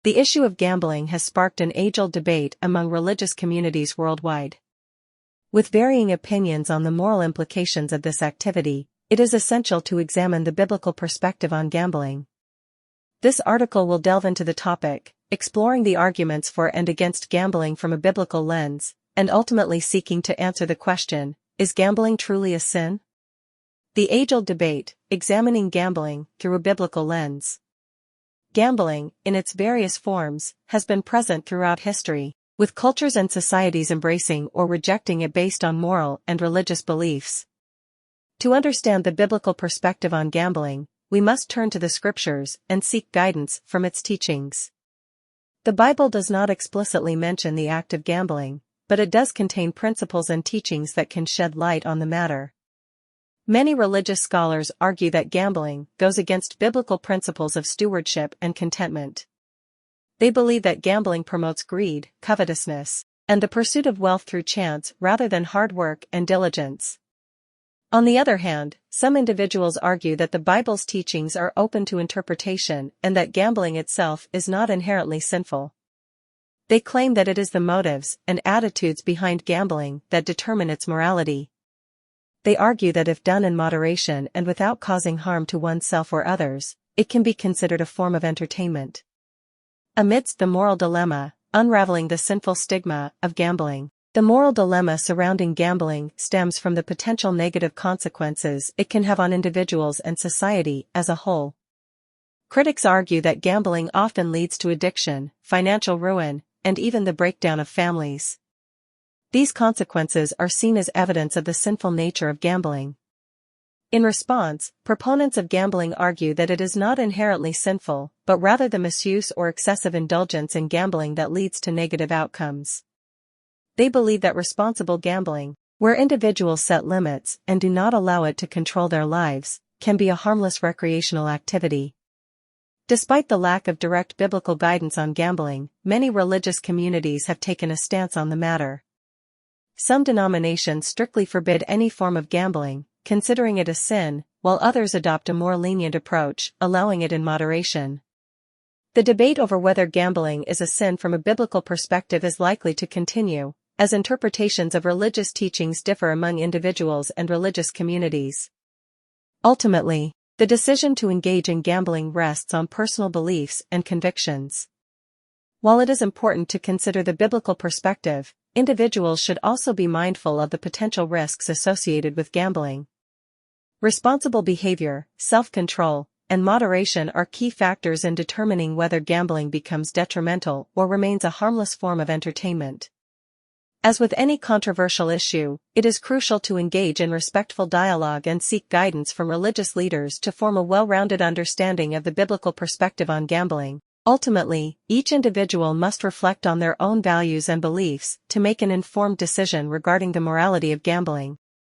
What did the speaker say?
The issue of gambling has sparked an age-old debate among religious communities worldwide. With varying opinions on the moral implications of this activity, it is essential to examine the biblical perspective on gambling. This article will delve into the topic, exploring the arguments for and against gambling from a biblical lens, and ultimately seeking to answer the question, is gambling truly a sin? The age-old debate, examining gambling through a biblical lens. Gambling, in its various forms, has been present throughout history, with cultures and societies embracing or rejecting it based on moral and religious beliefs. To understand the biblical perspective on gambling, we must turn to the scriptures and seek guidance from its teachings. The Bible does not explicitly mention the act of gambling, but it does contain principles and teachings that can shed light on the matter. Many religious scholars argue that gambling goes against biblical principles of stewardship and contentment. They believe that gambling promotes greed, covetousness, and the pursuit of wealth through chance rather than hard work and diligence. On the other hand, some individuals argue that the Bible's teachings are open to interpretation and that gambling itself is not inherently sinful. They claim that it is the motives and attitudes behind gambling that determine its morality. They argue that if done in moderation and without causing harm to oneself or others, it can be considered a form of entertainment. Amidst the moral dilemma, unraveling the sinful stigma of gambling. The moral dilemma surrounding gambling stems from the potential negative consequences it can have on individuals and society as a whole. Critics argue that gambling often leads to addiction, financial ruin, and even the breakdown of families. These consequences are seen as evidence of the sinful nature of gambling. In response, proponents of gambling argue that it is not inherently sinful, but rather the misuse or excessive indulgence in gambling that leads to negative outcomes. They believe that responsible gambling, where individuals set limits and do not allow it to control their lives, can be a harmless recreational activity. Despite the lack of direct biblical guidance on gambling, many religious communities have taken a stance on the matter. Some denominations strictly forbid any form of gambling, considering it a sin, while others adopt a more lenient approach, allowing it in moderation. The debate over whether gambling is a sin from a biblical perspective is likely to continue, as interpretations of religious teachings differ among individuals and religious communities. Ultimately, the decision to engage in gambling rests on personal beliefs and convictions. While it is important to consider the biblical perspective, individuals should also be mindful of the potential risks associated with gambling. Responsible behavior, self-control, and moderation are key factors in determining whether gambling becomes detrimental or remains a harmless form of entertainment. As with any controversial issue, it is crucial to engage in respectful dialogue and seek guidance from religious leaders to form a well-rounded understanding of the biblical perspective on gambling. Ultimately, each individual must reflect on their own values and beliefs to make an informed decision regarding the morality of gambling.